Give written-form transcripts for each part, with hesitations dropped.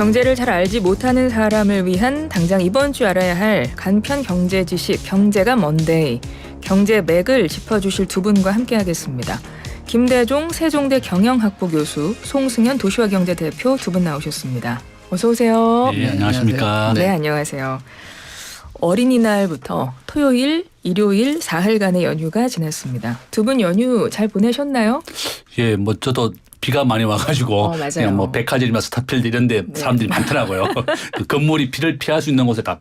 경제를 잘 알지 못하는 사람을 위한 당장 이번 주 알아야 할 간편 경제 지식 경제가 먼데이. 경제 맥을 짚어주실 두 분과 함께하겠습니다. 김대종 세종대 경영학부 교수, 송승현 도시화경제 대표 두 분 나오셨습니다. 어서 오세요. 네, 안녕하십니까. 네, 안녕하세요. 어린이날부터 토요일, 일요일, 사흘간의 연휴가 지났습니다. 두 분 연휴 잘 보내셨나요? 예, 뭐 저도 비가 많이 와가지고 맞아요. 그냥 뭐 백화점이나 스타필드 이런 데 사람들이 많더라고요. 그 건물이 비를 피할 수 있는 곳에 다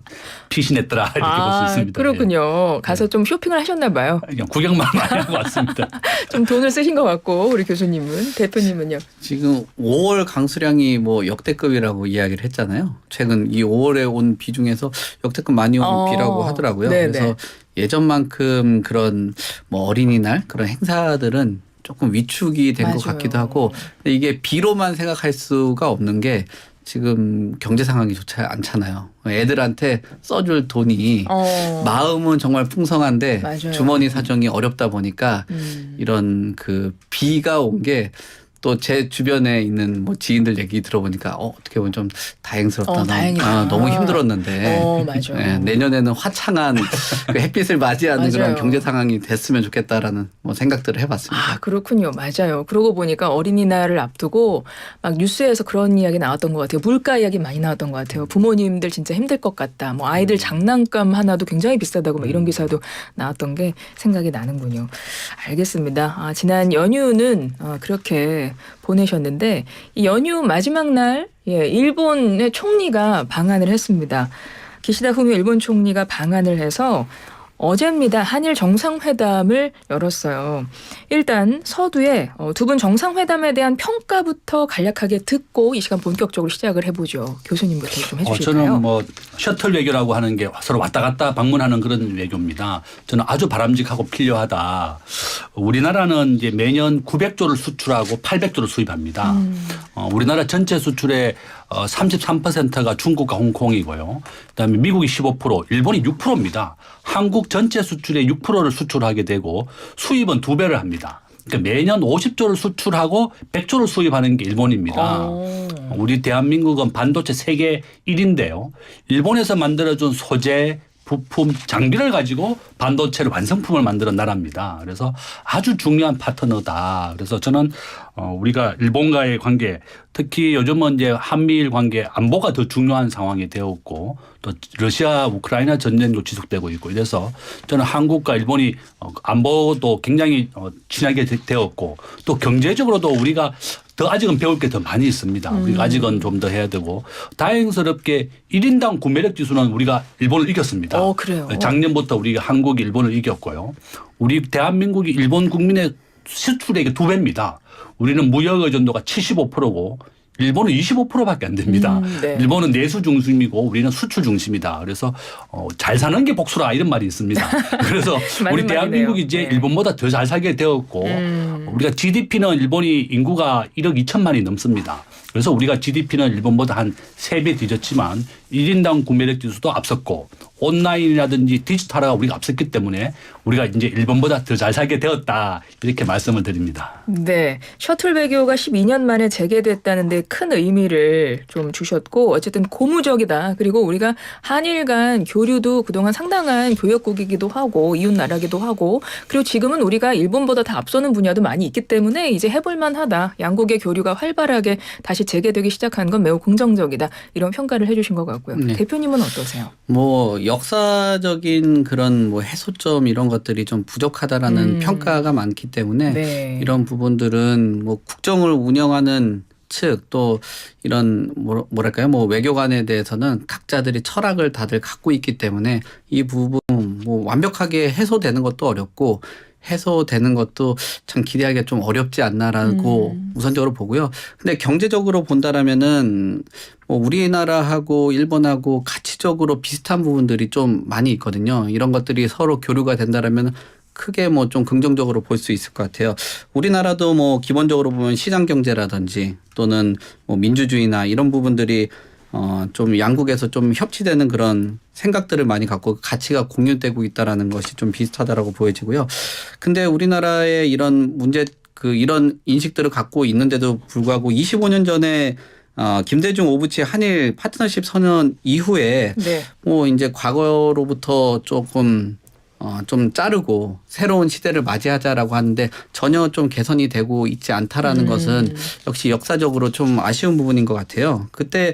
피신했더라 이렇게 볼 수 있습니다. 그렇군요. 예. 가서 좀 쇼핑을 하셨나 봐요. 그냥 구경만 많이 하고 왔습니다. 좀 돈을 쓰신 것 같고 우리 교수님은, 대표님은요? 지금 5월 강수량이 뭐 역대급이라고 이야기를 했잖아요. 최근 이 5월에 온 비 중에서 역대급 많이 온 비라고 하더라고요. 네네. 그래서 예전만큼 그런 뭐 어린이날 그런 행사들은 조금 위축이 된 것 맞아요. 같기도 하고, 근데 이게 비로만 생각할 수가 없는 게 지금 경제 상황이 좋지 않잖아요. 애들한테 써줄 돈이 마음은 정말 풍성한데 맞아요. 주머니 사정이 어렵다 보니까 이런 그 비가 온 게 또 제 주변에 있는 뭐 지인들 얘기 들어보니까 어떻게 보면 좀 다행스럽다. 다행이다. 너무 힘들었는데 맞아. 네, 내년에는 화창한 그 햇빛을 맞이하는 맞아요. 그런 경제 상황이 됐으면 좋겠다라는 뭐 생각들을 해봤습니다. 그렇군요. 맞아요. 그러고 보니까 어린이날을 앞두고 막 뉴스에서 그런 이야기 나왔던 것 같아요. 물가 이야기 많이 나왔던 것 같아요. 부모님들 진짜 힘들 것 같다. 뭐 아이들 장난감 하나도 굉장히 비싸다고 뭐 이런 기사도 나왔던 게 생각이 나는군요. 알겠습니다. 지난 연휴는 그렇게 보내셨는데 이 연휴 마지막 날 일본의 총리가 방한을 했습니다. 기시다 후미오 일본 총리가 방한을 해서 어제입니다. 한일 정상회담을 열었어요. 일단 서두에 두 분 정상회담에 대한 평가부터 간략하게 듣고 이 시간 본격적으로 시작을 해보죠. 교수님부터 좀 해주실까요? 저는 뭐 셔틀 외교라고 하는 게 서로 왔다 갔다 방문하는 그런 외교입니다. 저는 아주 바람직하고 필요하다. 우리나라는 이제 매년 900조를 수출하고 800조를 수입합니다. 우리나라 전체 수출의 33%가 중국과 홍콩이고요. 그다음에 미국이 15%, 일본이 6%입니다. 한국 전체 수출의 6%를 수출하게 되고 수입은 2배를 합니다. 그러니까 매년 50조를 수출하고 100조를 수입하는 게 일본입니다. 우리 대한민국은 반도체 세계 1인데요. 일본에서 만들어준 소재, 부품, 장비를 가지고 반도체를 완성품을 만드는 나라입니다. 그래서 아주 중요한 파트너다. 그래서 저는 우리가 일본과의 관계, 특히 요즘은 이제 한미일 관계 안보가 더 중요한 상황이 되었고 또 러시아 우크라이나 전쟁도 지속되고 있고 이래서 저는 한국과 일본이 안보도 굉장히 친하게 되었고 또 경제적으로도 우리가 더 아직은 배울 게 더 많이 있습니다. 우리가 아직은 좀 더 해야 되고 다행스럽게 1인당 구매력 지수는 우리가 일본을 이겼습니다. 그래요. 작년부터 우리가 한국이 일본을 이겼고요. 우리 대한민국이 일본 국민의 수출액의 2배입니다. 우리는 무역 의존도가 75%고 일본은 25%밖에 안 됩니다. 네. 일본은 내수 중심이고 우리는 수출 중심이다. 그래서 잘 사는 게 복수라 이런 말이 있습니다. 그래서 우리 대한민국이 이제 일본보다 더 잘 살게 되었고 우리가 GDP는 일본이 인구가 1억 2천만이 넘습니다. 그래서 우리가 GDP는 일본보다 한 3배 뒤졌지만 1인당 구매력 지수도 앞섰고 온라인이라든지 디지털화가 우리가 앞섰기 때문에 우리가 이제 일본보다 더 잘 살게 되었다. 이렇게 말씀을 드립니다. 네. 셔틀 외교가 12년 만에 재개됐다는데 큰 의미를 좀 주셨고 어쨌든 고무적이다. 그리고 우리가 한일 간 교류도 그동안 상당한 교역국이기도 하고 이웃 나라기도 하고 그리고 지금은 우리가 일본보다 다 앞서는 분야도 많이 있기 때문에 이제 해볼 만하다. 양국의 교류가 활발하게 다시 재개되기 시작한 건 매우 긍정적이다. 이런 평가를 해 주신 것 같고요. 네. 대표님은 어떠세요? 뭐 역사적인 그런 뭐 해소점 이런 것들이 좀 부족하다라는 평가가 많기 때문에 이런 부분들은 뭐 국정을 운영하는 측 또 이런 뭐랄까요 뭐 외교관에 대해서는 각자들이 철학을 다들 갖고 있기 때문에 이 부분 뭐 완벽하게 해소되는 것도 어렵고 해소되는 것도 참 기대하기가 좀 어렵지 않나라고 우선적으로 보고요. 근데 경제적으로 본다라면은 뭐 우리나라하고 일본하고 가치적으로 비슷한 부분들이 좀 많이 있거든요. 이런 것들이 서로 교류가 된다라면 크게 뭐 좀 긍정적으로 볼 수 있을 것 같아요. 우리나라도 뭐 기본적으로 보면 시장 경제라든지 또는 뭐 민주주의나 이런 부분들이 좀 양국에서 좀 협치되는 그런 생각들을 많이 갖고 가치가 공유되고 있다라는 것이 좀 비슷하다라고 보여지고요. 근데 우리나라의 이런 문제 이런 인식들을 갖고 있는데도 불구하고 25년 전에 김대중 오부치 한일 파트너십 선언 이후에 네. 뭐 이제 과거로부터 조금 좀 자르고 새로운 시대를 맞이하자라고 하는데 전혀 좀 개선이 되고 있지 않다라는 것은 역시 역사적으로 좀 아쉬운 부분인 것 같아요. 그때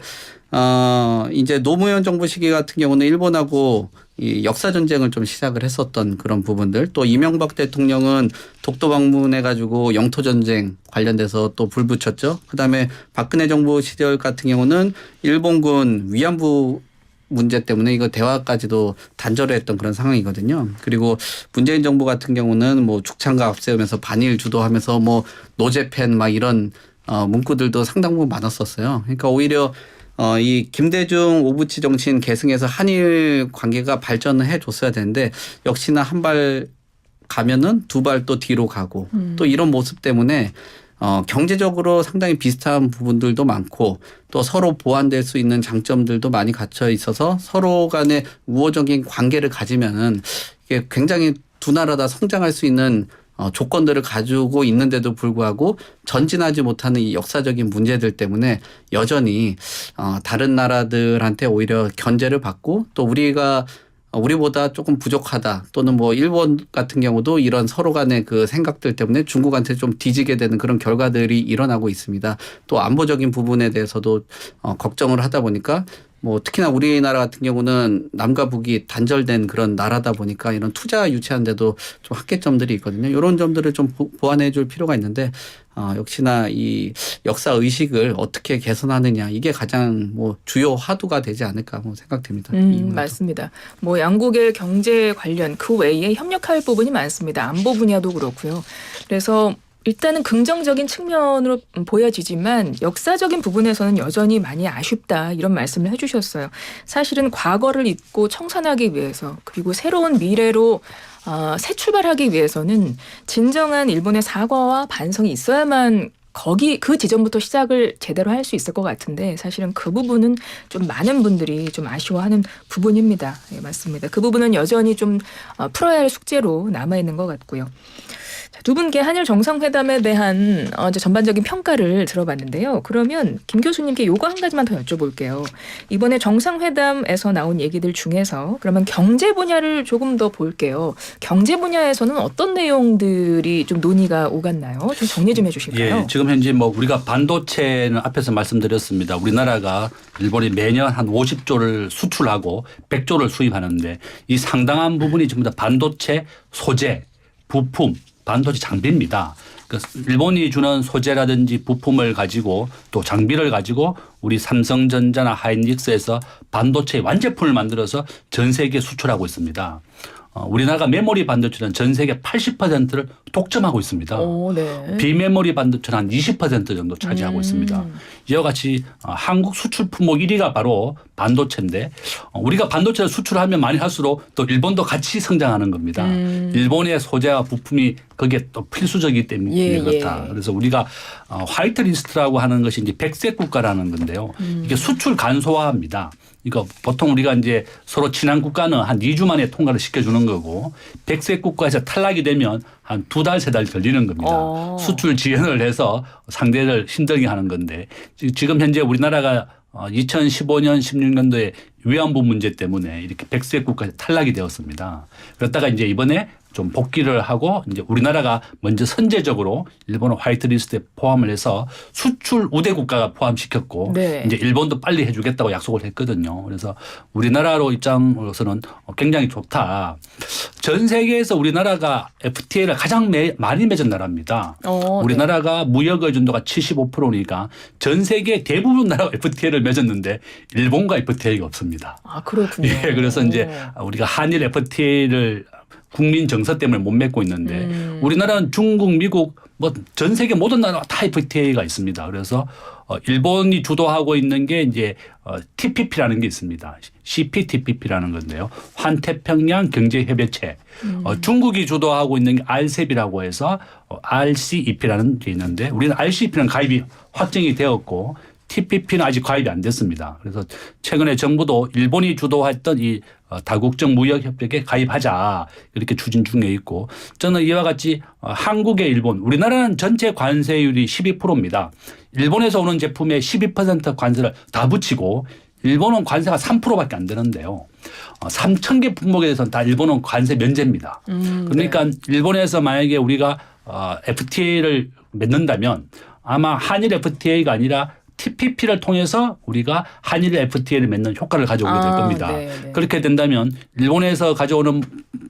이제 노무현 정부 시기 같은 경우는 일본하고 이 역사 전쟁을 좀 시작을 했었던 그런 부분들, 또 이명박 대통령은 독도 방문해가지고 영토 전쟁 관련돼서 또 불 붙였죠. 그다음에 박근혜 정부 시절 같은 경우는 일본군 위안부 문제 때문에 이거 대화까지도 단절했던 그런 상황이거든요. 그리고 문재인 정부 같은 경우는 뭐 죽창가 앞세우면서 반일 주도하면서 뭐 노재팬 막 이런 문구들도 상당 부분 많았었어요. 그러니까 오히려 이 김대중 오부치 정신 계승해서 한일 관계가 발전을 해줬어야 되는데 역시나 한 발 가면은 두 발 또 뒤로 가고 또 이런 모습 때문에 경제적으로 상당히 비슷한 부분들도 많고 또 서로 보완될 수 있는 장점들도 많이 갖춰 있어서 서로 간의 우호적인 관계를 가지면은 이게 굉장히 두 나라 다 성장할 수 있는 조건들을 가지고 있는데도 불구하고 전진하지 못하는 이 역사적인 문제들 때문에 여전히 다른 나라들한테 오히려 견제를 받고 또 우리보다 조금 부족하다 또는 뭐 일본 같은 경우도 이런 서로 간의 그 생각들 때문에 중국한테 좀 뒤지게 되는 그런 결과들이 일어나고 있습니다. 또 안보적인 부분에 대해서도 걱정을 하다 보니까 뭐 특히나 우리나라 같은 경우는 남과 북이 단절된 그런 나라다 보니까 이런 투자 유치하는 데도 좀 한계점들이 있거든요. 이런 점들을 좀 보완해 줄 필요가 있는데 역시나 이 역사 의식을 어떻게 개선하느냐 이게 가장 뭐 주요 화두가 되지 않을까 뭐 생각됩니다. 맞습니다. 뭐 양국의 경제 관련 그 외에 협력할 부분이 많습니다. 안보 분야도 그렇고요. 그래서 일단은 긍정적인 측면으로 보여지지만 역사적인 부분에서는 여전히 많이 아쉽다 이런 말씀을 해주셨어요. 사실은 과거를 잊고 청산하기 위해서 그리고 새로운 미래로 새 출발하기 위해서는 진정한 일본의 사과와 반성이 있어야만 그 지점부터 시작을 제대로 할 수 있을 것 같은데 사실은 그 부분은 좀 많은 분들이 좀 아쉬워하는 부분입니다. 네, 맞습니다. 그 부분은 여전히 좀 풀어야 할 숙제로 남아있는 것 같고요. 두 분께 한일 정상회담에 대한 이제 전반적인 평가를 들어봤는데요. 그러면 김 교수님께 요거 한 가지만 더 여쭤볼게요. 이번에 정상회담에서 나온 얘기들 중에서 그러면 경제 분야를 조금 더 볼게요. 경제 분야에서는 어떤 내용들이 좀 논의가 오갔나요? 좀 정리 좀 해주실까요? 예, 지금 현재 뭐 우리가 반도체는 앞에서 말씀드렸습니다. 우리나라가 일본이 매년 한 50조를 수출하고 100조를 수입하는데 이 상당한 부분이 전부 다 반도체 소재, 부품, 반도체 장비입니다. 일본이 주는 소재라든지 부품을 가지고 또 장비를 가지고 우리 삼성전자나 하이닉스에서 반도체 완제품을 만들어서 전 세계에 수출하고 있습니다. 우리나라가 메모리 반도체는 전 세계 80%를 독점하고 있습니다. 오, 네. 비메모리 반도체는 한 20% 정도 차지하고 있습니다. 이와 같이 한국 수출 품목 1위가 바로 반도체인데 우리가 반도체를 수출하면 많이 할수록 또 일본도 같이 성장하는 겁니다. 일본의 소재와 부품이 거기에 또 필수적이기 때문에 그렇다. 그래서 우리가 화이트 리스트라고 하는 것이 이제 백색 국가라는 건데요. 이게 수출 간소화입니다. 이거 보통 우리가 이제 서로 친한 국가는 한 2주 만에 통과를 시켜주는 거고 백색 국가에서 탈락이 되면 한 2달, 3달 걸리는 겁니다. 수출 지연을 해서 상대를 힘들게 하는 건데 지금 현재 우리나라가 2015년, 16년도에 위안부 문제 때문에 이렇게 백색 국가에서 탈락이 되었습니다. 그러다가 이제 이번에 좀 복귀를 하고 이제 우리나라가 먼저 선제적으로 일본을 화이트리스트에 포함을 해서 수출 우대 국가가 포함시켰고 네. 이제 일본도 빨리 해주겠다고 약속을 했거든요. 그래서 우리나라로 입장으로서는 굉장히 좋다. 전 세계에서 우리나라가 FTA를 가장 많이 맺은 나라입니다. 우리나라가 무역 의존도가 75%니까 전 세계 대부분 나라가 FTA를 맺었는데 일본과 FTA가 없습니다. 아, 그렇군요. 예, 그래서 이제 우리가 한일 FTA를 국민 정서 때문에 못 맺고 있는데 우리나라는 중국, 미국 뭐 전 세계 모든 나라가 다 FTA가 있습니다. 그래서 일본이 주도하고 있는 게 이제 TPP라는 게 있습니다. CPTPP라는 건데요. 환태평양 경제협약체. 중국이 주도하고 있는 게 RCEP이라고 해서 RCEP라는 게 있는데 우리는 RCEP는 가입이 확정이 되었고 TPP는 아직 가입이 안 됐습니다. 그래서 최근에 정부도 일본이 주도했던 이 다국적 무역협력에 가입하자 이렇게 추진 중에 있고 저는 이와 같이 한국의 일본 우리나라는 전체 관세율이 12%입니다. 일본에서 오는 제품에 12% 관세를 다 붙이고 일본은 관세가 3%밖에 안 되는데요. 3,000개 품목에 대해서는 다 일본은 관세 면제입니다. 그러니까 네. 일본에서 만약에 우리가 FTA를 맺는다면 아마 한일 FTA가 아니라 TPP를 통해서 우리가 한일 FTA를 맺는 효과를 가져오게 될 겁니다. 네. 그렇게 된다면 일본에서 가져오는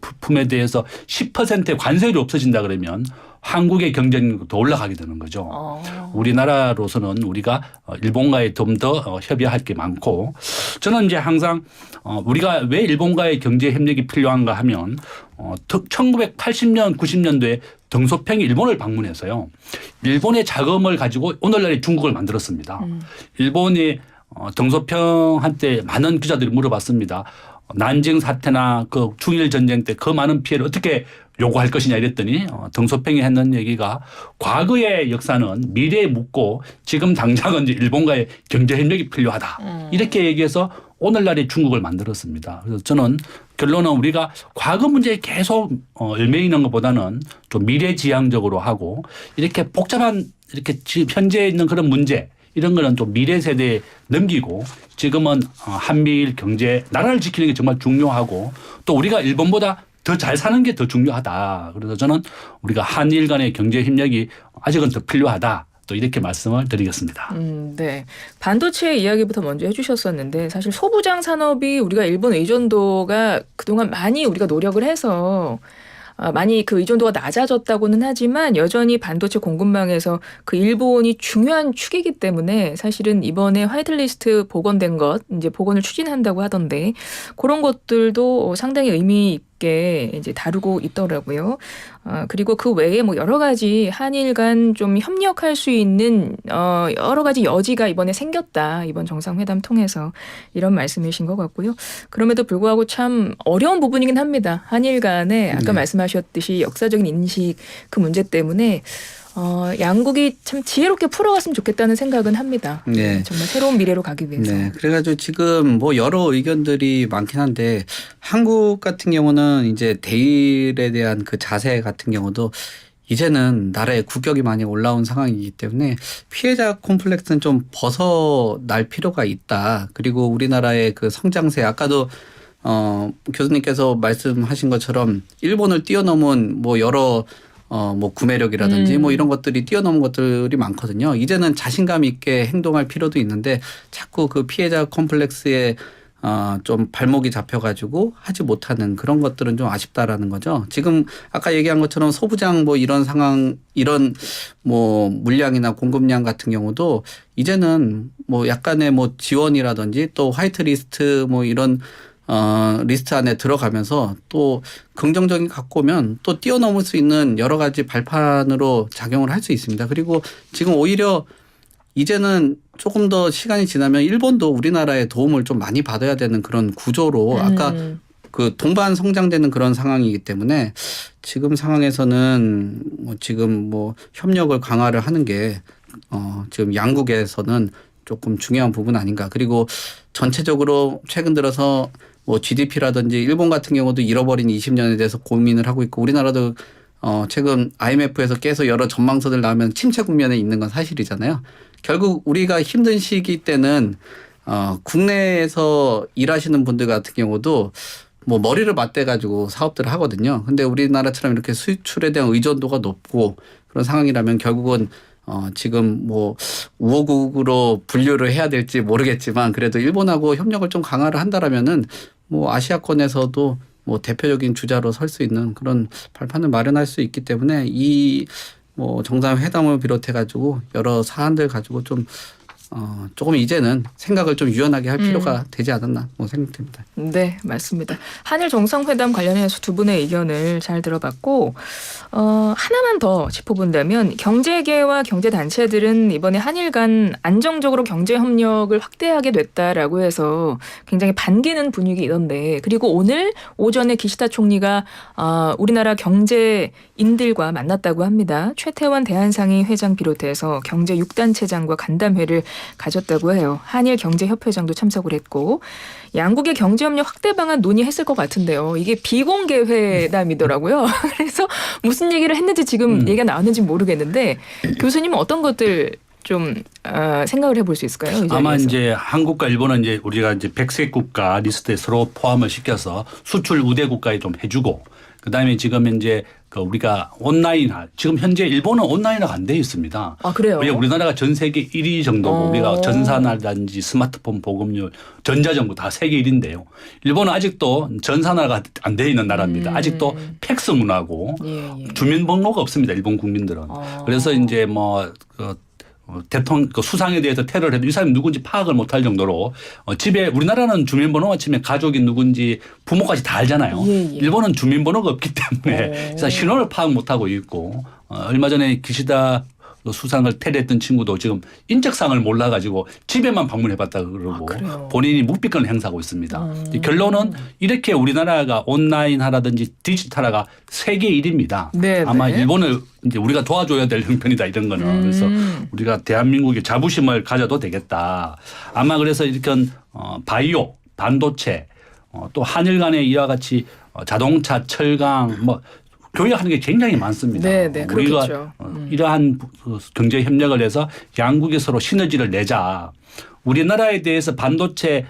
부품에 대해서 10%의 관세율이 없어진다 그러면 한국의 경쟁력도 더 올라가게 되는 거죠. 우리나라로서는 우리가 일본과의 좀 더 협의할 게 많고 저는 이제 항상 우리가 왜 일본과의 경제 협력이 필요한가 하면 1980년 90년도에 덩소평이 일본을 방문해서요. 일본의 자금을 가지고 오늘날의 중국을 만들었습니다. 일본이 덩소평한테 많은 기자들이 물어봤습니다. 난징 사태나 그 중일 전쟁 때 그 많은 피해를 어떻게 요구할 것이냐 이랬더니 덩소평이 했는 얘기가 과거의 역사는 미래에 묻고 지금 당장은 이제 일본과의 경제 협력이 필요하다. 이렇게 얘기해서 오늘날의 중국을 만들었습니다. 그래서 저는 결론은 우리가 과거 문제에 계속 얽매이는 것보다는 좀 미래지향적으로 하고 이렇게 복잡한 이렇게 지금 현재 있는 그런 문제 이런 거는 좀 미래 세대에 넘기고 지금은 한미일 경제 나라를 지키는 게 정말 중요하고 또 우리가 일본보다 더 잘 사는 게 더 중요하다. 그래서 저는 우리가 한일 간의 경제 협력이 아직은 더 필요하다. 또 이렇게 말씀을 드리겠습니다. 네. 반도체 이야기부터 먼저 해주셨었는데 사실 소부장 산업이 우리가 일본 의존도가 그동안 많이 우리가 노력을 해서 많이 그 의존도가 낮아졌다고는 하지만 여전히 반도체 공급망에서 그 일본이 중요한 축이기 때문에 사실은 이번에 화이트리스트 복원된 것 이제 복원을 추진한다고 하던데 그런 것들도 상당히 의미 있게 이제 다루고 있더라고요. 그리고 그 외에 뭐 여러 가지 한일 간 좀 협력할 수 있는 여러 가지 여지가 이번에 생겼다. 이번 정상회담 통해서 이런 말씀이신 것 같고요. 그럼에도 불구하고 참 어려운 부분이긴 합니다. 한일 간에 아까 말씀하셨듯이 역사적인 인식 그 문제 때문에 양국이 참 지혜롭게 풀어갔으면 좋겠다는 생각은 합니다. 네. 정말 새로운 미래로 가기 위해서. 네. 그래가지고 지금 뭐 여러 의견들이 많긴 한데 한국 같은 경우는 이제 대일에 대한 그 자세 같은 경우도 이제는 나라의 국격이 많이 올라온 상황이기 때문에 피해자 콤플렉스는 좀 벗어날 필요가 있다. 그리고 우리나라의 그 성장세 아까도 교수님께서 말씀하신 것처럼 일본을 뛰어넘은 뭐 여러 뭐 구매력이라든지 뭐 이런 것들이 뛰어넘은 것들이 많거든요. 이제는 자신감 있게 행동할 필요도 있는데 자꾸 그 피해자 콤플렉스에 좀 발목이 잡혀가지고 하지 못하는 그런 것들은 좀 아쉽다라는 거죠. 지금 아까 얘기한 것처럼 소부장 뭐 이런 상황 이런 뭐 물량이나 공급량 같은 경우도 이제는 뭐 약간의 뭐 지원이라든지 또 화이트리스트 뭐 이런 리스트 안에 들어가면서 또 긍정적인 갖고 오면 또 뛰어넘을 수 있는 여러 가지 발판으로 작용을 할 수 있습니다. 그리고 지금 오히려 이제는 조금 더 시간이 지나면 일본도 우리나라의 도움을 좀 많이 받아야 되는 그런 구조로 아까 그 동반 성장되는 그런 상황이기 때문에 지금 상황에서는 뭐 지금 뭐 협력을 강화를 하는 게 지금 양국에서는 조금 중요한 부분 아닌가. 그리고 전체적으로 최근 들어서 뭐 GDP라든지 일본 같은 경우도 잃어버린 20년에 대해서 고민을 하고 있고 우리나라도 최근 IMF에서 계속 여러 전망서들 나오면 침체 국면에 있는 건 사실이잖아요. 결국 우리가 힘든 시기 때는 국내에서 일하시는 분들 같은 경우도 뭐 머리를 맞대 가지고 사업들을 하거든요. 근데 우리나라처럼 이렇게 수출에 대한 의존도가 높고 그런 상황이라면 결국은 지금 뭐 우호국으로 분류를 해야 될지 모르겠지만 그래도 일본하고 협력을 좀 강화를 한다라면은 뭐 아시아권에서도 뭐 대표적인 주자로 설 수 있는 그런 발판을 마련할 수 있기 때문에 이 뭐 정상회담을 비롯해 가지고 여러 사안들 가지고 좀 조금 이제는 생각을 좀 유연하게 할 필요가 되지 않았나 뭐 생각됩니다. 네, 맞습니다. 한일 정상회담 관련해서 두 분의 의견을 잘 들어봤고 하나만 더 짚어본다면 경제계와 경제단체들은 이번에 한일 간 안정적으로 경제협력을 확대하게 됐다라고 해서 굉장히 반기는 분위기이던데 그리고 오늘 오전에 기시다 총리가 우리나라 경제인들과 만났다고 합니다. 최태원 대한상의 회장 비롯해서 경제 6단체장과 간담회를 가졌다고 해요. 한일 경제협회장도 참석을 했고 양국의 경제협력 확대 방안 논의했을 것 같은데요. 이게 비공개 회담이더라고요. 그래서 무슨 얘기를 했는지 지금 얘기가 나왔는지 모르겠는데 교수님은 어떤 것들 좀 생각을 해볼 수 있을까요? 이 아마 자리에서. 이제 한국과 일본은 이제 우리가 이제 백색 국가 리스트에 서로 포함을 시켜서 수출 우대 국가에 좀 해주고 그다음에 지금 이제 그 우리가 온라인화 지금 현재 일본은 온라인화가 안 돼 있습니다. 아 그래요? 우리나라가 전 세계 1위 정도고 우리가 전산화라든지 스마트폰 보급률, 전자정부 다 세계 1위인데요. 일본은 아직도 전산화가 안 돼 있는 나라입니다. 아직도 팩스 문화고 주민번호가 없습니다. 일본 국민들은. 그래서 이제 대통령 수상에 대해서 테러를 해도 이 사람이 누군지 파악을 못할 정도로 집에 우리나라는 주민번호가 치면 가족이 누군지 부모까지 다 알잖아요. 일본은 주민번호가 없기 때문에 그래서 신원을 파악 못하고 있고 얼마 전에 기시다 수상을 테러했던 친구도 지금 인적사항을 몰라가지고 집에만 방문해봤다 그러고 본인이 묵비권을 행사하고 있습니다. 결론은 이렇게 우리나라가 온라인화라든지 디지털화가 세계 1위입니다. 아마 일본을 이제 우리가 도와줘야 될 형편이다 이런 거는. 그래서 우리가 대한민국의 자부심을 가져도 되겠다. 아마 그래서 이렇게 바이오, 반도체 또 한일 간에 이와 같이 자동차, 철강 교역하는 게 굉장히 많습니다. 우리가 그렇겠죠. 이러한 경제 협력을 해서 양국이 서로 시너지를 내자. 우리나라에 대해서 반도체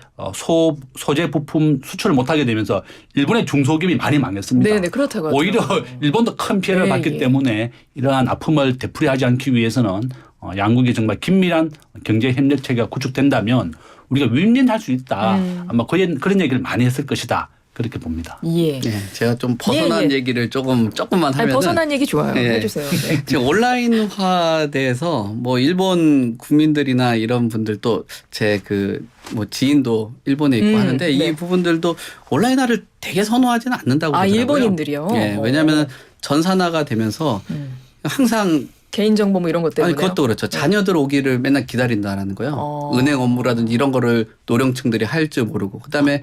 소재 부품 수출을 못하게 되면서 일본의 중소기업이 많이 망했습니다. 그렇다고 하죠. 오히려 일본도 큰 피해를 받기 때문에 이러한 아픔을 되풀이하지 않기 위해서는 양국이 정말 긴밀한 경제 협력 체계가 구축된다면 우리가 윈윈할 수 있다. 아마 그런 얘기를 많이 했을 것이다. 그렇게 봅니다. 제가 좀 벗어난 얘기를 조금만 하면 벗어난 얘기 좋아요. 해주세요. 지금 온라인화돼서 일본 국민들이나 이런 분들도 제 지인도 일본에 있고 하는데 이 부분들도 온라인화를 되게 선호하지는 않는다고 그러더라고요. 일본인들이요? 왜냐하면 전산화가 되면서 항상 개인정보 이런 것 때문에. 그것도 그렇죠. 자녀들 오기를 맨날 기다린다라는 거예요. 은행 업무라든지 이런 거를 노령층들이 할 줄 모르고. 그다음에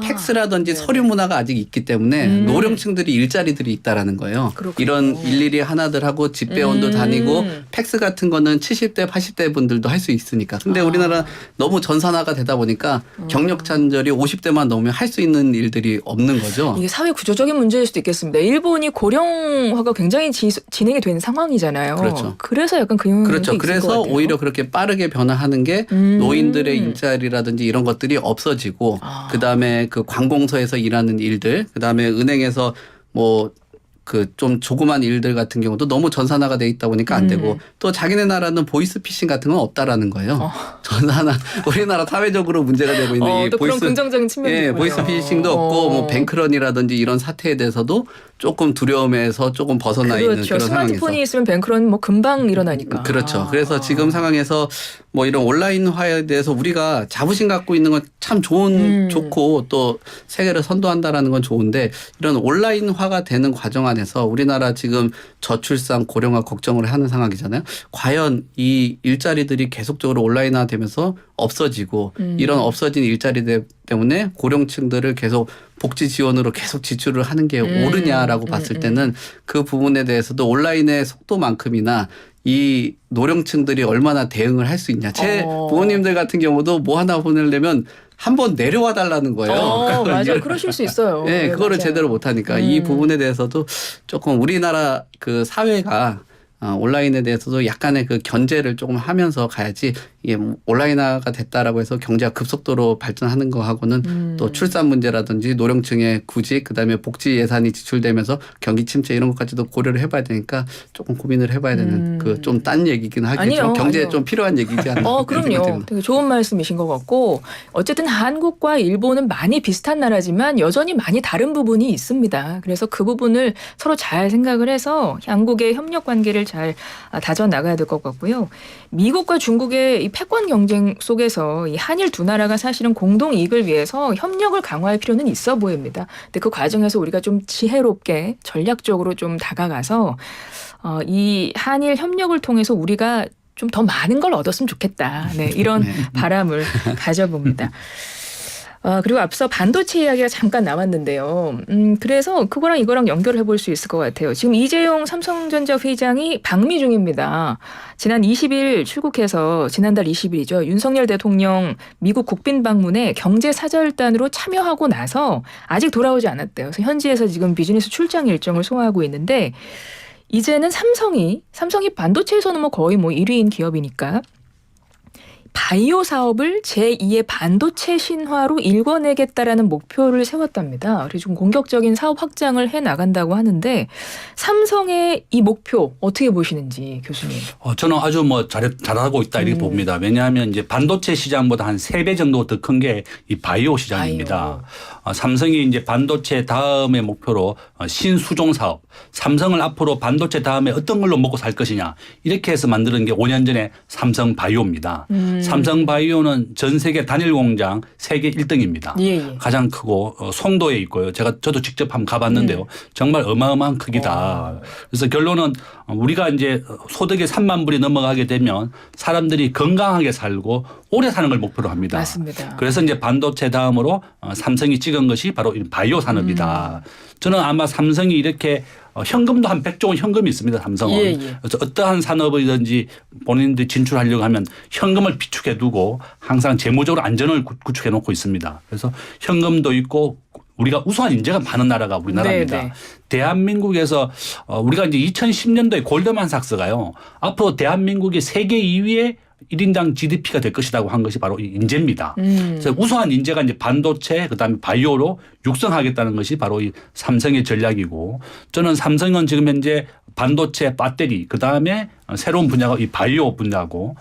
팩스라든지 서류 문화가 아직 있기 때문에 노령층들이 일자리들이 있다라는 거예요. 이런 일일이 하나들 하고 집배원도 다니고 팩스 같은 거는 70대 80대 분들도 할 수 있으니까. 근데 우리나라 너무 전산화가 되다 보니까 경력 찬절이 50대만 넘으면 할 수 있는 일들이 없는 거죠. 이게 사회 구조적인 문제일 수도 있겠습니다. 일본이 고령화가 굉장히 진행이 된 상황이잖아요. 그렇죠. 그래서 약간 그 그렇죠. 그래서 오히려 그렇게 빠르게 변화하는 게 노인들의 일자리라든지 이런 것들이 없어지고 그다음에 그 관공서에서 일하는 일들, 그다음에 은행에서 좀 조그만 일들 같은 경우도 너무 전산화가 돼 있다 보니까 안 되고 또 자기네 나라는 보이스피싱 같은 건 없다라는 거예요. 전산화 우리나라 사회적으로 문제가 되고 있는 이 또 그런 긍정적인 측면이 보이스피싱도 없고 뱅크런이라든지 이런 사태에 대해서도 조금 두려움에서 조금 벗어나 있는 그런 상황에서 스마트폰이 있으면 뱅크런 금방 일어나니까. 그렇죠. 그래서 지금 상황에서 이런 온라인화에 대해서 우리가 자부심 갖고 있는 건 참 좋고 또 세계를 선도한다라는 건 좋은데 이런 온라인화가 되는 과정 안에서 우리나라 지금 저출산 고령화 걱정을 하는 상황이잖아요. 과연 이 일자리들이 계속적으로 온라인화 되면서 없어지고 이런 없어진 일자리들 때문에 고령층들을 계속 복지 지원으로 계속 지출을 하는 게 옳으냐라고 봤을 때는 그 부분에 대해서도 온라인의 속도만큼이나 이 노령층들이 얼마나 대응을 할 수 있냐. 제 부모님들 같은 경우도 하나 보내려면 한번 내려와 달라는 거예요. 맞아요. 그러실 수 있어요. 그거를 맞아요. 제대로 못하니까 이 부분에 대해서도 조금 우리나라 그 사회가 온라인에 대해서도 약간의 그 견제를 조금 하면서 가야지 이게 온라인화가 됐다라고 해서 경제가 급속도로 발전하는 거하고는 또 출산 문제라든지 노령층의 구직 그다음에 복지 예산이 지출되면서 경기 침체 이런 것까지도 고려를 해봐야 되니까 조금 고민을 해봐야 되는 그 좀 딴 얘기긴 하겠죠. 경제에 좀 필요한 얘기지 않나. 그럼요. 되게 좋은 말씀이신 것 같고 어쨌든 한국과 일본은 많이 비슷한 나라지만 여전히 많이 다른 부분이 있습니다. 그래서 그 부분을 서로 잘 생각을 해서 양국의 협력 관계를 잘 다져 나가야 될 것 같고요. 미국과 중국의 이 패권 경쟁 속에서 이 한일 두 나라가 사실은 공동 이익을 위해서 협력을 강화할 필요는 있어 보입니다. 근데 그 과정에서 우리가 좀 지혜롭게 전략적으로 좀 다가가서 이 한일 협력을 통해서 우리가 좀 더 많은 걸 얻었으면 좋겠다. 이런 바람을 가져봅니다. 그리고 앞서 반도체 이야기가 잠깐 나왔는데요. 그래서 그거랑 이거랑 연결을 해볼 수 있을 것 같아요. 지금 이재용 삼성전자 회장이 방미 중입니다. 지난 20일 출국해서 지난달 20일이죠. 윤석열 대통령 미국 국빈 방문에 경제사절단으로 참여하고 나서 아직 돌아오지 않았대요. 그래서 현지에서 지금 비즈니스 출장 일정을 소화하고 있는데 이제는 삼성이 반도체에서는 뭐 거의 뭐 1위인 기업이니까 바이오 사업을 제2의 반도체 신화로 일궈내겠다라는 목표를 세웠답니다. 그래서 좀 공격적인 사업 확장을 해 나간다고 하는데 삼성의 이 목표 어떻게 보시는지 교수님. 저는 아주 뭐 잘하고 있다 이렇게 봅니다. 왜냐하면 이제 반도체 시장보다 한 3배 정도 더 큰 게 이 바이오 시장입니다. 삼성이 이제 반도체 다음의 목표로 신수종 사업, 삼성을 앞으로 반도체 다음에 어떤 걸로 먹고 살 것이냐 이렇게 해서 만드는 게 5년 전에 삼성 바이오입니다. 삼성 바이오는 전 세계 단일 공장 세계 1등입니다. 예. 가장 크고 송도에 있고요. 저도 직접 한번 가봤는데요. 정말 어마어마한 크기다. 그래서 결론은 우리가 이제 소득이 3만 불이 넘어가게 되면 사람들이 건강하게 살고 오래 사는 걸 목표로 합니다. 맞습니다. 그래서 이제 반도체 다음으로 삼성이 찍은 것이 바로 바이오 산업이다. 저는 아마 삼성이 이렇게 현금도 한 100조 원 현금이 있습니다. 삼성은. 예. 그래서 어떠한 산업이든지 본인들이 진출하려고 하면 현금을 비축해 두고 항상 재무적으로 안전을 구축해 놓고 있습니다. 그래서 현금도 있고 우리가 우수한 인재가 많은 나라가 우리나라입니다. 네네. 대한민국에서 우리가 이제 2010년도에 골드만삭스가요. 앞으로 대한민국이 세계 2위의 1인당 GDP가 될 것이라고 한 것이 바로 이 인재입니다. 그래서 우수한 인재가 이제 반도체 그다음에 바이오로 육성하겠다는 것이 바로 이 삼성의 전략이고 저는 삼성은 지금 현재 반도체 배터리 그다음에 새로운 분야가 이 바이오 분야고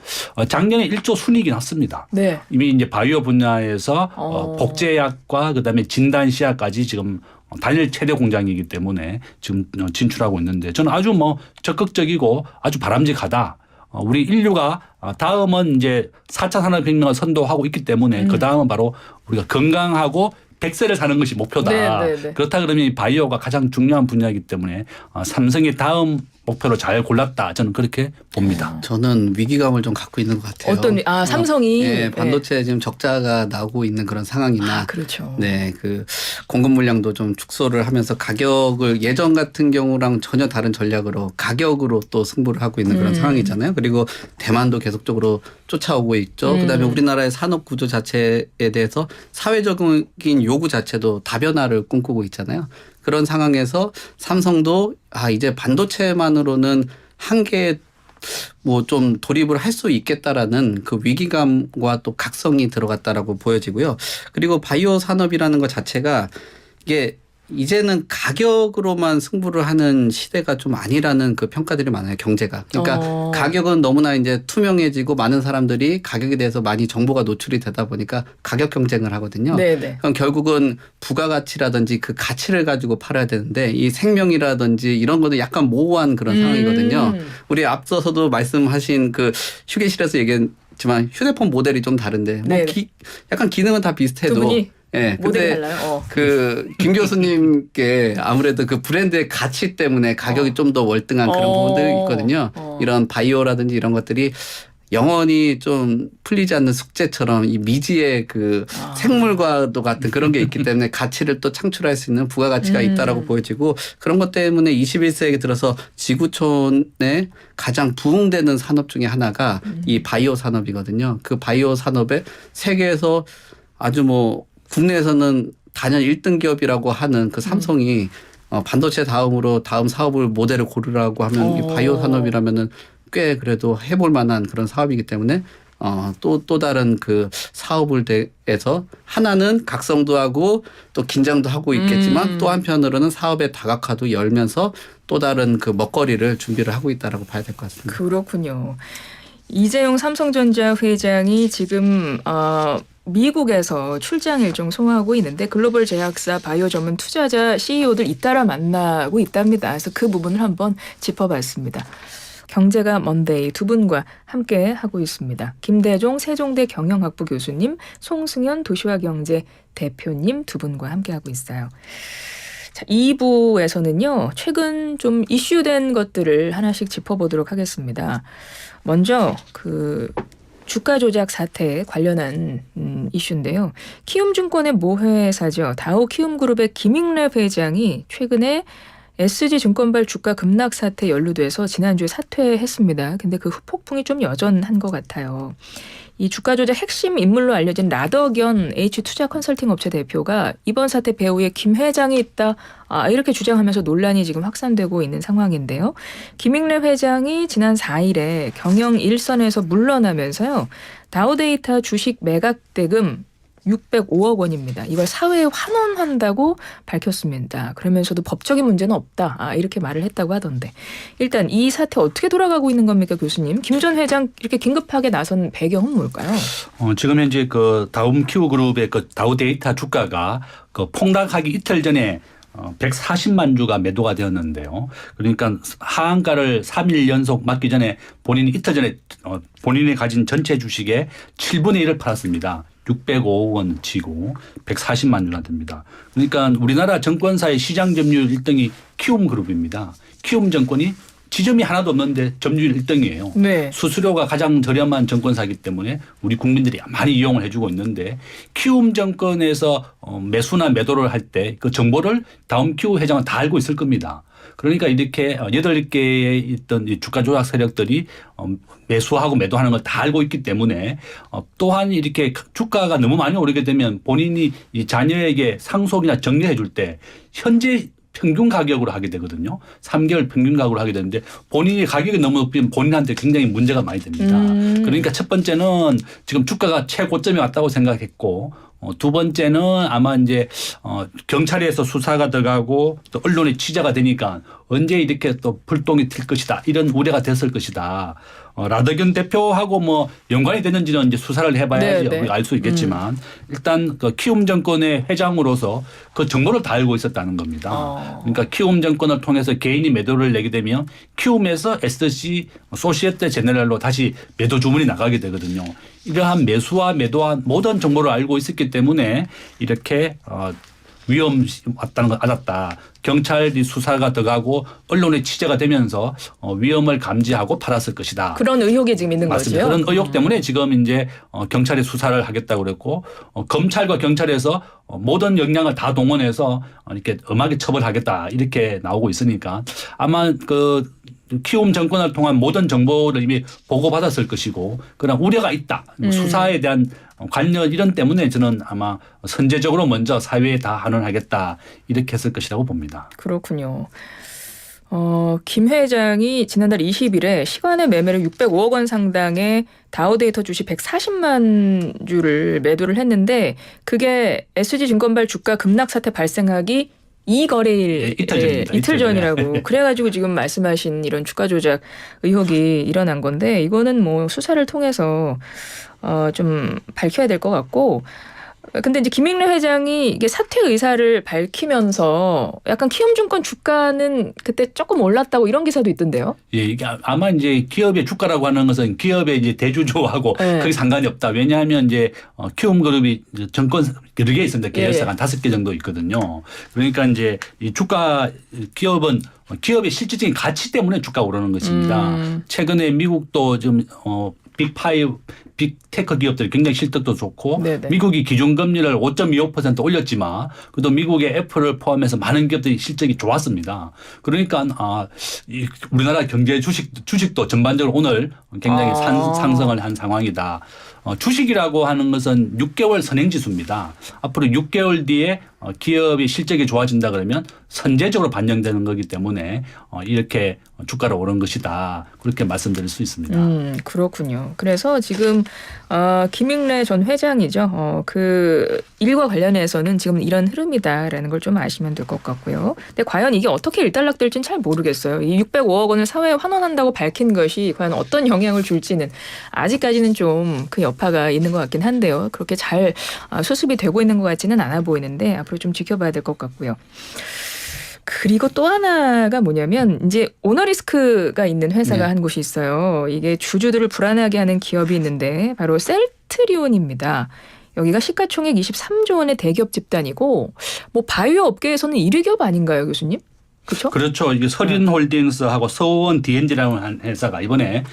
작년에 1조 순이익이 났습니다. 네. 이미 이제 바이오 분야에서 복제약과 그다음에 진단시약까지 지금 단일 최대 공장이기 때문에 지금 진출하고 있는데 저는 아주 뭐 적극적이고 아주 바람직하다. 우리 인류가 다음은 이제 4차 산업혁명을 선도하고 있기 때문에 그 다음은 바로 우리가 건강하고 100세를 사는 것이 목표다. 네네네. 그렇다 그러면 이 바이오가 가장 중요한 분야이기 때문에 삼성이 다음 목표로 잘 골랐다. 저는 그렇게 봅니다. 저는 위기감을 좀 갖고 있는 것 같아요. 삼성이 네, 반도체 지금 적자가 나오고 있는 그런 상황이나, 그렇죠. 네, 그 공급 물량도 좀 축소를 하면서 가격을 예전 같은 경우랑 전혀 다른 전략으로 가격으로 또 승부를 하고 있는 그런 상황이잖아요. 그리고 대만도 계속적으로 쫓아오고 있죠. 그다음에 우리나라의 산업 구조 자체에 대해서 사회적인 요구 자체도 다변화를 꿈꾸고 있잖아요. 그런 상황에서 삼성도 이제 반도체만으로는 한계에 뭐 좀 돌입을 할 수 있겠다라는 그 위기감과 또 각성이 들어갔다라고 보여지고요. 그리고 바이오 산업이라는 것 자체가 이게 이제는 가격으로만 승부를 하는 시대가 좀 아니라는 그 평가들이 많아요. 경제가. 그러니까 가격은 너무나 이제 투명해지고 많은 사람들이 가격에 대해서 많이 정보가 노출이 되다 보니까 가격 경쟁을 하거든요. 네네. 그럼 결국은 부가가치라든지 그 가치를 가지고 팔아야 되는데 이 생명이라든지 이런 거는 약간 모호한 그런 상황이거든요. 우리 앞서서도 말씀하신 그 휴게실에서 얘기했지만 휴대폰 모델이 좀 다른데 뭐 약간 기능은 다 비슷해도 네, 근데 김 교수님께 아무래도 그 브랜드의 가치 때문에 가격이 좀 더 월등한 그런 부분들이 있거든요. 이런 바이오라든지 이런 것들이 영원히 좀 풀리지 않는 숙제처럼 이 미지의 그 생물과도 같은 그런 게 있기 때문에 가치를 또 창출할 수 있는 부가가치가 있다라고 보여지고 그런 것 때문에 21세기 들어서 지구촌에 가장 부흥되는 산업 중에 하나가 이 바이오 산업이거든요. 그 바이오 산업에 세계에서 아주 뭐 국내에서는 단연 1등 기업이라고 하는 그 삼성이 반도체 다음으로 다음 사업을 모델을 고르라고 하면 이 바이오 산업이라면은 꽤 그래도 해볼 만한 그런 사업이기 때문에 또 다른 그 사업을 대해서 하나는 각성도 하고 또 긴장도 하고 있겠지만 또 한편으로는 사업의 다각화도 열면서 또 다른 그 먹거리를 준비를 하고 있다라고 봐야 될 것 같습니다. 그렇군요. 이재용 삼성전자 회장이 지금 미국에서 출장 일정 소화하고 있는데 글로벌 제약사 바이오 전문 투자자 CEO들 잇따라 만나고 있답니다. 그래서 그 부분을 한번 짚어봤습니다. 경제가 먼데이 두 분과 함께 하고 있습니다. 김대종 세종대 경영학부 교수님, 송승현 도시화경제 대표님 두 분과 함께 하고 있어요. 자, 2부에서는요. 최근 좀 이슈된 것들을 하나씩 짚어보도록 하겠습니다. 먼저 그 주가 조작 사태에 관련한 이슈인데요. 키움증권의 모회사죠. 다오키움그룹의 김익래 회장이 최근에 SG증권발 주가 급락 사태 연루돼서 지난주에 사퇴했습니다. 근데 그 후폭풍이 좀 여전한 것 같아요. 이 주가 조작 핵심 인물로 알려진 라더견 H투자 컨설팅 업체 대표가 이번 사태 배후에 김 회장이 있다. 이렇게 주장하면서 논란이 지금 확산되고 있는 상황인데요. 김익래 회장이 지난 4일에 경영 일선에서 물러나면서요. 다오데이터 주식 매각 대금 605억 원입니다. 이걸 사회에 환원한다고 밝혔습니다. 그러면서도 법적인 문제는 없다. 이렇게 말을 했다고 하던데. 일단 이 사태 어떻게 돌아가고 있는 겁니까, 교수님? 김 전 회장 이렇게 긴급하게 나선 배경은 뭘까요? 지금 현재 그 다움키우그룹의 그 다우데이터 주가가 그 폭락하기 이틀 전에 140만 주가 매도가 되었는데요. 그러니까 하한가를 3일 연속 맞기 전에 본인이 이틀 전에 본인이 가진 전체 주식의 7분의 1을 팔았습니다. 605억 원치고 140만 주나 됩니다. 그러니까 우리나라 정권사의 시장 점유율 1등이 키움그룹입니다. 키움증권이 지점이 하나도 없는데 점유율 1등이에요. 네. 수수료가 가장 저렴한 정권사이기 때문에 우리 국민들이 많이 이용을 해주고 있는데 키움증권에서 매수나 매도를 할 때 그 정보를 다음키우 회장은 다 알고 있을 겁니다. 그러니까 이렇게 8개의 있던 주가 조작 세력들이 매수하고 매도하는 걸 다 알고 있기 때문에 또한 이렇게 주가가 너무 많이 오르게 되면 본인이 이 자녀에게 상속이나 정리해 줄 때 현재 평균 가격으로 하게 되거든요. 3개월 평균 가격으로 하게 되는데 본인이 가격이 너무 높으면 본인한테 굉장히 문제가 많이 됩니다. 그러니까 첫 번째는 지금 주가가 최고점에 왔다고 생각했고 두 번째는 아마 이제 경찰에서 수사가 들어가고 또 언론의 취재가 되니까 언제 이렇게 또 불똥이 튈 것이다 이런 우려가 됐을 것이다. 라더견 대표하고 뭐 연관이 되는지는 이제 수사를 해봐야지 우리가 알 수 있겠지만 일단 그 키움증권의 회장으로서 그 정보를 다 알고 있었다는 겁니다. 그러니까 키움증권을 통해서 개인이 매도를 내게 되면 키움에서 SC 소시에테 제네랄로 다시 매도 주문이 나가게 되거든요. 이러한 매수와 매도한 모든 정보를 알고 있었기 때문에 이렇게 위험이 왔다는 걸 알았다. 경찰이 수사가 들어가고 언론의 취재가 되면서 위험을 감지하고 팔았을 것이다. 그런 의혹이 지금 있는 맞습니다. 거죠. 그런 의혹 때문에 지금 이제 경찰이 수사를 하겠다고 그랬고 검찰과 경찰에서 모든 역량을 다 동원해서 이렇게 엄하게 처벌하겠다 이렇게 나오고 있으니까 아마 그 키움 정권을 통한 모든 정보를 이미 보고받았을 것이고 그러나 우려가 있다. 수사에 대한 관련 이런 때문에 저는 아마 선제적으로 먼저 사회에 다 환원하겠다 이렇게 했을 것이라고 봅니다. 그렇군요. 김 회장이 지난달 20일에 시간의 매매를 605억 원 상당의 다우데이터 주식 140만 주를 매도를 했는데 그게 SG증권발 주가 급락 사태 발생하기 이 거래일 이틀 전이라고 그래가지고 지금 말씀하신 이런 주가 조작 의혹이 일어난 건데 이거는 뭐 수사를 통해서 좀 밝혀야 될 것 같고 근데 이제 김익래 회장이 이게 사퇴 의사를 밝히면서 약간 키움증권 주가는 그때 조금 올랐다고 이런 기사도 있던데요. 예, 이게 아마 이제 기업의 주가라고 하는 것은 기업의 이제 대주주하고 그게 상관이 없다. 왜냐하면 이제 키움그룹이 정권 여러 개 있습니다. 계열사가 한 5개 정도 있거든요. 그러니까 이제 이 주가 기업은 기업의 실질적인 가치 때문에 주가가 오르는 것입니다. 최근에 미국도 좀 빅5, 빅테크 기업들이 굉장히 실적도 좋고 네네. 미국이 기준금리를 5.25% 올렸지만 그래도 미국의 애플을 포함해서 많은 기업들이 실적이 좋았습니다. 그러니까 우리나라 경제 주식도 전반적으로 오늘 굉장히 상승을 한 상황이다. 주식이라고 하는 것은 6개월 선행지수입니다. 앞으로 6개월 뒤에 기업이 실적이 좋아진다 그러면 선제적으로 반영되는 거기 때문에 이렇게 주가가 오른 것이다. 그렇게 말씀드릴 수 있습니다. 그렇군요. 그래서 지금 김익래 전 회장이죠. 그 일과 관련해서는 지금 이런 흐름이다라는 걸 좀 아시면 될 것 같고요. 근데 과연 이게 어떻게 일단락될지는 잘 모르겠어요. 이 605억 원을 사회에 환원한다고 밝힌 것이 과연 어떤 영향을 줄지는 아직까지는 좀 그 여파가 있는 것 같긴 한데요. 그렇게 잘 수습이 되고 있는 것 같지는 않아 보이는데 앞으로 좀 지켜봐야 될 것 같고요. 그리고 또 하나가 뭐냐면 이제 오너리스크가 있는 회사가 한 곳이 있어요. 이게 주주들을 불안하게 하는 기업이 있는데 바로 셀트리온입니다. 여기가 시가총액 23조 원의 대기업 집단이고 뭐 바이오 업계에서는 1위 기업 아닌가요, 교수님? 그렇죠? 그렇죠. 이게 서린홀딩스하고 서원 D&G라는 회사가 이번에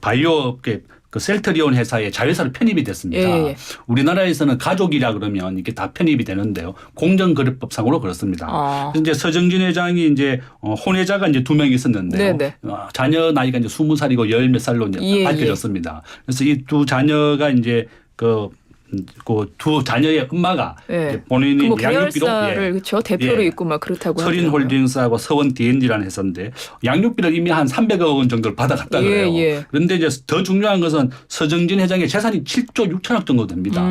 바이오 업계 그 셀트리온 회사에 자회사로 편입이 됐습니다. 예. 우리나라에서는 가족이라 그러면 이게 다 편입이 되는데요. 공정거래법상으로 그렇습니다. 그래서 이제 서정진 회장이 이제 혼외자가 이제 2명 있었는데요. 네네. 자녀 나이가 이제 20살이고 10몇 살로 이제 밝혀졌습니다. 그래서 이 두 자녀가 이제 그 두 자녀의 엄마가 예. 본인이 뭐 양육비로 계열사를 그렇죠. 대표로 있고 막 그렇다고 하더라고요. 서린홀딩스하고 서원 D&D라는 회사인데 양육비를 이미 한 300억 원 정도를 받아갔다 그래요. 그런데 이제 더 중요한 것은 서정진 회장의 재산이 7조 6천억 정도 됩니다.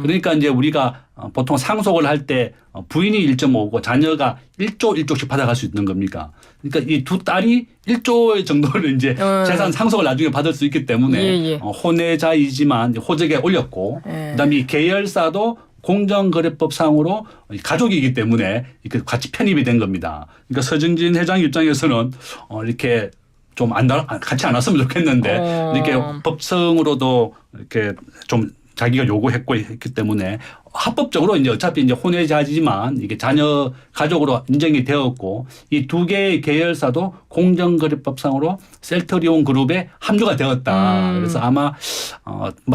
그러니까 이제 우리가 보통 상속을 할 때 부인이 1.5고 자녀가 1조씩 받아갈 수 있는 겁니까? 그러니까 이 두 딸이 1조 정도를 이제 재산 상속을 나중에 받을 수 있기 때문에 혼외자이지만 호적에 올렸고 그다음에 이 계열사도 공정거래법상으로 가족이기 때문에 이렇게 같이 편입이 된 겁니다. 그러니까 서정진 회장 입장에서는 이렇게 좀 같이 안 왔으면 좋겠는데 이렇게 법성으로도 이렇게 좀 자기가 요구했고 했기 때문에 합법적으로 이제 어차피 이제 혼외자지만 이게 자녀 가족으로 인정이 되었고 이 두 개의 계열사도 공정거래법상으로 셀트리온 그룹에 합류가 되었다. 그래서 아마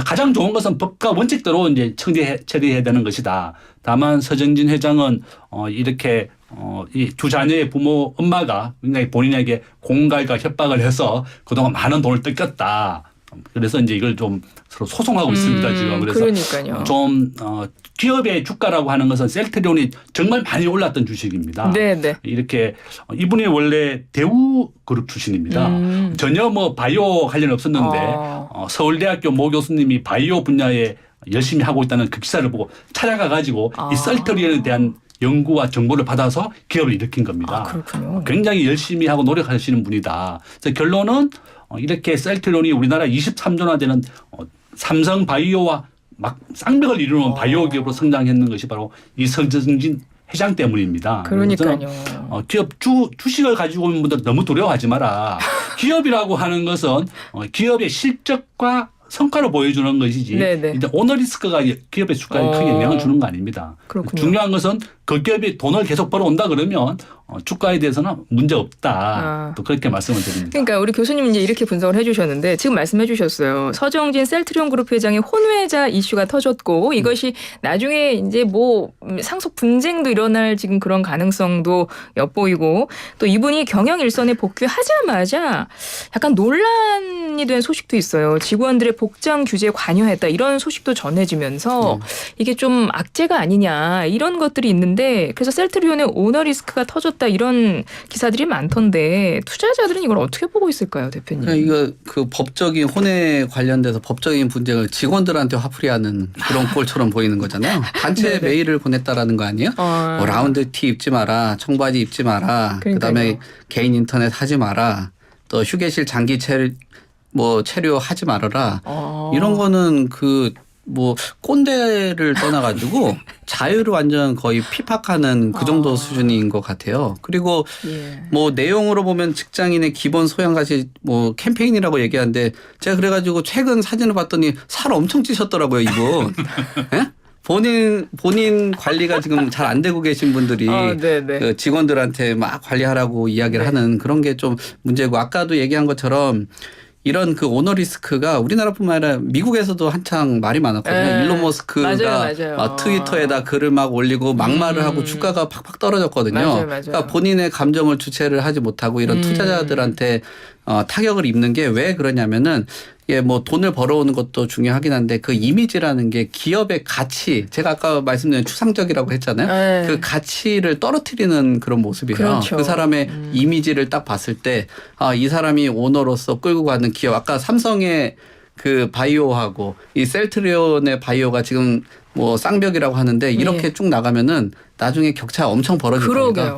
가장 좋은 것은 법과 원칙대로 이제 처리해야 되는 것이다. 다만 서정진 회장은 이렇게 이 두 자녀의 부모 엄마가 굉장히 본인에게 공갈과 협박을 해서 그동안 많은 돈을 뜯겼다. 그래서 이제 이걸 좀 서로 소송하고 있습니다 지금. 그래서 그러니까요. 좀 기업의 주가라고 하는 것은 셀트리온이 정말 많이 올랐던 주식입니다. 네네. 이렇게 이분이 원래 대우그룹 출신입니다. 전혀 뭐 바이오 관련 없었는데 서울대학교 모 교수님이 바이오 분야에 열심히 하고 있다는 그 기사를 보고 찾아가 가지고 이 셀트리온에 대한 연구와 정보를 받아서 기업을 일으킨 겁니다. 그렇군요. 굉장히 열심히 하고 노력하시는 분이다. 그래서 결론은 이렇게 셀트리온이 우리나라 23조나 되는 삼성 바이오와 막 쌍벽을 이루는 바이오 기업으로 성장했는 것이 바로 이 서정진 회장 때문입니다. 그러니까요. 기업 주식을 가지고 있는 분들 너무 두려워하지 마라. 기업이라고 하는 것은 기업의 실적과 성과를 보여주는 것이지. 일단 오너리스크가 기업의 주가에 크게 영향을 주는 거 아닙니다. 그렇군요. 중요한 것은 그 기업이 돈을 계속 벌어온다 그러면 주가에 대해서는 문제 없다. 또 그렇게 말씀을 드립니다. 그러니까 우리 교수님이 이제 이렇게 분석을 해주셨는데 지금 말씀해 주셨어요. 서정진 셀트리온 그룹 회장의 혼외자 이슈가 터졌고 이것이 나중에 이제 뭐 상속 분쟁도 일어날 지금 그런 가능성도 엿보이고 또 이분이 경영 일선에 복귀하자마자 약간 논란이 된 소식도 있어요. 직원들의 복장 규제에 관여했다 이런 소식도 전해지면서 이게 좀 악재가 아니냐 이런 것들이 있는데 그래서 셀트리온의 오너 리스크가 터졌다 이런 기사들이 많던데 투자자들은 이걸 어떻게 보고 있을까요, 대표님? 그러니까 이거 그 법적인 혼외 관련돼서 법적인 분쟁을 직원들한테 화풀이하는 그런 꼴처럼 보이는 거잖아요. 단체 메일을 보냈다라는 거 아니에요? 뭐 라운드 티 입지 마라, 청바지 입지 마라, 그다음에 개인 인터넷 하지 마라, 또 휴게실 장기 체류 하지 말아라. 이런 거는 뭐 꼰대를 떠나가지고 자유를 완전 거의 피박하는 그 정도 수준인 것 같아요. 그리고 뭐 내용으로 보면 직장인의 기본 소양같이 뭐 캠페인이라고 얘기하는데 제가 그래가지고 최근 사진을 봤더니 살 엄청 찌셨더라고요 이분. 예? 본인 관리가 지금 잘 안 되고 계신 분들이 그 직원들한테 막 관리하라고 이야기를 하는 그런 게 좀 문제고 아까도 얘기한 것처럼 이런 그 오너 리스크가 우리나라뿐만 아니라 미국에서도 한창 말이 많았거든요. 일론 머스크가 막 트위터에다 글을 막 올리고 막말을 하고 주가가 팍팍 떨어졌거든요. 그러니까 본인의 감정을 주체를 하지 못하고 이런 투자자들한테 타격을 입는 게 왜 그러냐면은 뭐 돈을 벌어오는 것도 중요하긴 한데 그 이미지라는 게 기업의 가치 제가 아까 말씀드린 추상적이라고 했잖아요. 그 가치를 떨어뜨리는 그런 모습이에요. 그 사람의 이미지를 딱 봤을 때 이 사람이 오너로서 끌고 가는 기업 아까 삼성의 그 바이오하고 이 셀트리온의 바이오가 지금 뭐 쌍벽이라고 하는데 이렇게 쭉 나가면은 나중에 격차 엄청 벌어질 겁니다.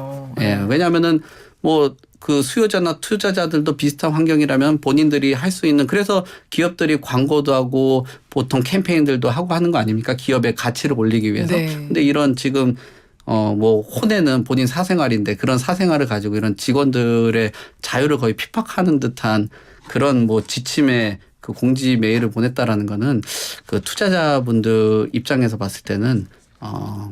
왜냐하면은 뭐 그 수요자나 투자자들도 비슷한 환경이라면 본인들이 할 수 있는 그래서 기업들이 광고도 하고 보통 캠페인들도 하고 하는 거 아닙니까? 기업의 가치를 올리기 위해서. 근데 이런 지금 뭐 혼내는 본인 사생활인데 그런 사생활을 가지고 이런 직원들의 자유를 거의 핍박하는 듯한 그런 뭐 지침에 그 공지 메일을 보냈다라는 거는 그 투자자분들 입장에서 봤을 때는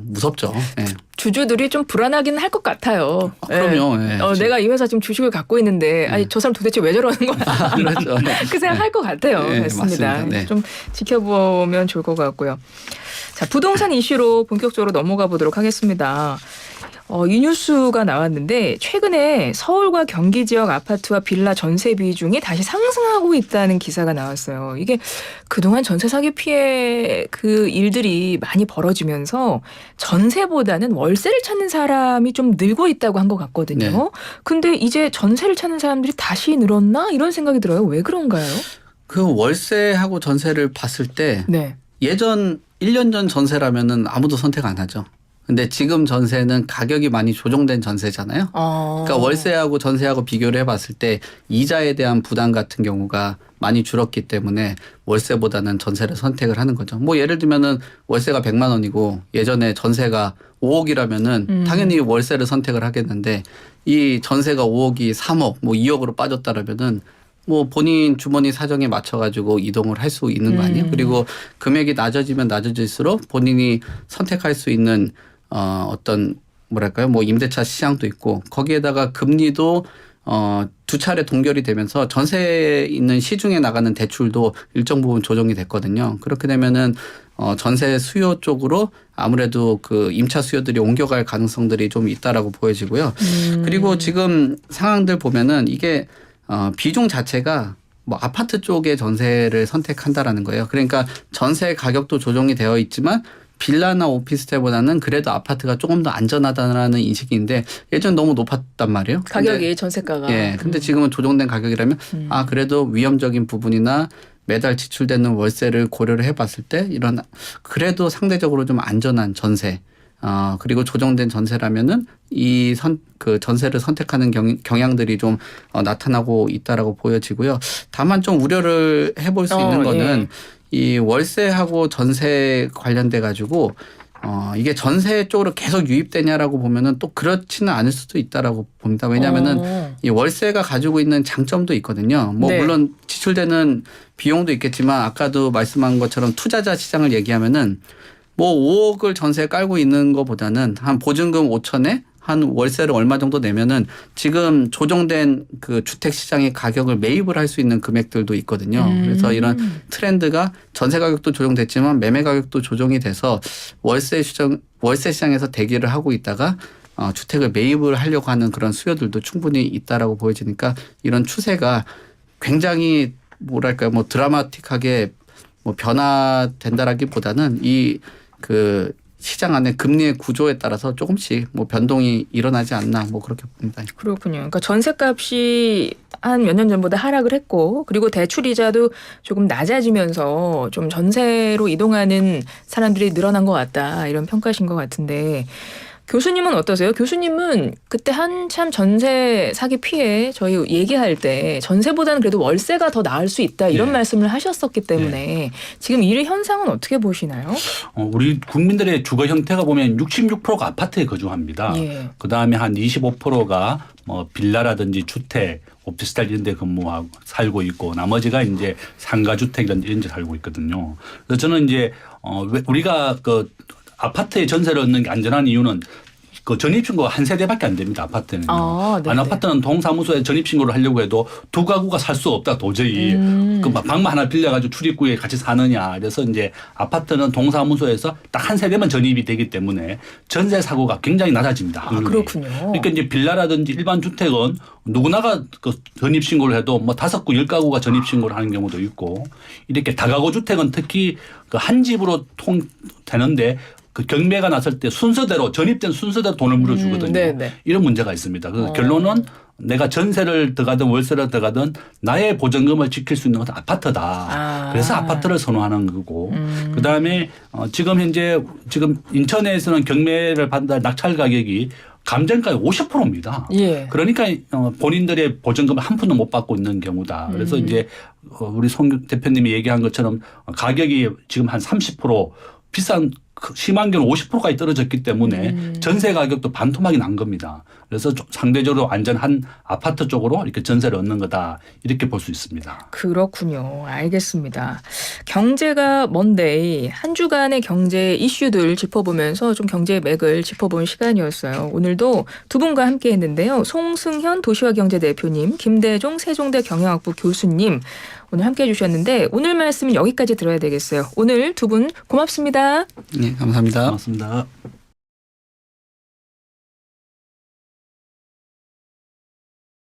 무섭죠. 예. 주주들이 좀 불안하긴 할 것 같아요. 그럼요. 예. 내가 이 회사 지금 주식을 갖고 있는데 아니 저 사람 도대체 왜 저러는 거야. 그렇죠. 그 생각할 것 같아요. 네, 맞습니다. 맞습니다. 네. 좀 지켜보면 좋을 것 같고요. 자, 부동산 이슈로 본격적으로 넘어가 보도록 하겠습니다. 이 뉴스가 나왔는데 최근에 서울과 경기 지역 아파트와 빌라 전세 비중이 다시 상승하고 있다는 기사가 나왔어요. 이게 그동안 전세 사기 피해 그 일들이 많이 벌어지면서 전세보다는 월세를 찾는 사람이 좀 늘고 있다고 한 것 같거든요. 네. 근데 이제 전세를 찾는 사람들이 다시 늘었나? 이런 생각이 들어요. 왜 그런가요? 그 월세하고 전세를 봤을 때 네. 예전 1년 전 전세라면은 아무도 선택 안 하죠. 근데 지금 전세는 가격이 많이 조정된 전세잖아요. 그러니까 월세하고 전세하고 비교를 해봤을 때 이자에 대한 부담 같은 경우가 많이 줄었기 때문에 월세보다는 전세를 선택을 하는 거죠. 뭐 예를 들면은 월세가 100만 원이고 예전에 전세가 5억이라면은 당연히 월세를 선택을 하겠는데 이 전세가 5억이 3억, 뭐 2억으로 빠졌다라면은 뭐 본인 주머니 사정에 맞춰가지고 이동을 할 수 있는 거 아니에요? 그리고 금액이 낮아지면 낮아질수록 본인이 선택할 수 있는 어떤 뭐랄까요? 뭐 임대차 시장도 있고 거기에다가 금리도 두 차례 동결이 되면서 전세에 있는 시중에 나가는 대출도 일정 부분 조정이 됐거든요. 그렇게 되면은 전세 수요 쪽으로 아무래도 그 임차 수요들이 옮겨갈 가능성들이 좀 있다라고 보여지고요. 그리고 지금 상황들 보면은 이게 비중 자체가 뭐 아파트 쪽의 전세를 선택한다라는 거예요. 그러니까 전세 가격도 조정이 되어 있지만 빌라나 오피스텔보다는 그래도 아파트가 조금 더 안전하다라는 인식인데 예전 너무 높았단 말이에요. 가격이 전세가가. 예. 근데 지금은 조정된 가격이라면 그래도 위험적인 부분이나 매달 지출되는 월세를 고려를 해봤을 때 이런 그래도 상대적으로 좀 안전한 전세. 그리고 조정된 전세라면은 그 전세를 선택하는 경향들이 좀 나타나고 있다라고 보여지고요. 다만 좀 우려를 해볼 수 있는 거는 이 월세하고 전세 관련돼 가지고 이게 전세 쪽으로 계속 유입되냐라고 보면은 또 그렇지는 않을 수도 있다라고 봅니다. 왜냐하면은 이 월세가 가지고 있는 장점도 있거든요. 뭐 네. 물론 지출되는 비용도 있겠지만 아까도 말씀한 것처럼 투자자 시장을 얘기하면은 뭐 5억을 전세에 깔고 있는 것보다는 한 보증금 5천에 한 월세를 얼마 정도 내면은 지금 조정된 그 주택 시장의 가격을 매입을 할 수 있는 금액들도 있거든요. 그래서 이런 트렌드가 전세 가격도 조정됐지만 매매 가격도 조정이 돼서 월세 시장에서 대기를 하고 있다가 주택을 매입을 하려고 하는 그런 수요들도 충분히 있다라고 보여지니까 이런 추세가 굉장히 뭐랄까요, 뭐 드라마틱하게 뭐 변화된다라기보다는 그 시장 안에 금리의 구조에 따라서 조금씩 뭐 변동이 일어나지 않나 뭐 그렇게 봅니다. 그렇군요. 그러니까 전세값이 한 몇 년 전보다 하락을 했고 그리고 대출 이자도 조금 낮아지면서 좀 전세로 이동하는 사람들이 늘어난 것 같다 이런 평가신 것 같은데 교수님은 어떠세요? 교수님은 그때 한참 전세 사기 피해 저희 얘기할 때 전세보다는 그래도 월세가 더 나을 수 있다 이런 말씀을 하셨었기 때문에 지금 이 현상은 어떻게 보시나요? 우리 국민들의 주거 형태가 보면 66%가 아파트에 거주합니다. 그다음에 한 25%가 뭐 빌라라든지 주택, 오피스텔 이런 데 근무하고 살고 있고 나머지가 이제 상가주택 이런 데 살고 있거든요. 그래서 저는 이제 우리가 그 아파트에 전세를 얻는 게 안전한 이유는 그 전입신고가 한 세대밖에 안 됩니다. 아파트는. 아파트는 동사무소에 전입신고를 하려고 해도 두 가구가 살 수 없다 도저히. 그 방만 하나 빌려가지고 출입구에 같이 사느냐. 그래서 이제 아파트는 동사무소에서 딱 한 세대만 전입이 되기 때문에 전세 사고가 굉장히 낮아집니다. 그렇군요. 그러니까 이제 빌라라든지 일반 주택은 누구나가 그 전입신고를 해도 뭐 5구, 10가구가 전입신고를 하는 경우도 있고 이렇게 다가구 주택은 특히 그 한 집으로 되는데 그 경매가 났을 때 순서대로 전입된 순서대로 돈을 물어주거든요. 이런 문제가 있습니다. 그래서 결론은 내가 전세를 들어가든 월세를 들어가든 나의 보증금을 지킬 수 있는 것은 아파트다. 그래서 아파트를 선호하는 거고 그다음에 지금 현재 지금 인천에서는 경매를 받는 낙찰 가격이 감정가의 50%입니다. 그러니까 본인들의 보증금을 한 푼도 못 받고 있는 경우다. 그래서 이제 우리 송 대표님이 얘기한 것처럼 가격이 지금 한 30% 비싼 심한 경우 50%까지 떨어졌기 때문에 전세 가격도 반토막이 난 겁니다. 그래서 좀 상대적으로 안전한 아파트 쪽으로 이렇게 전세를 얻는 거다 이렇게 볼 수 있습니다. 그렇군요. 알겠습니다. 경제가 먼데이 한 주간의 경제 이슈들 짚어보면서 좀 경제의 맥을 짚어본 시간이었어요. 오늘도 두 분과 함께 했는데요. 송승현 도시화경제 대표님, 김대종 세종대 경영학부 교수님 오늘 함께 해주셨는데 오늘 말씀은 여기까지 들어야 되겠어요. 오늘 두 분 고맙습니다. 네, 감사합니다. 고맙습니다.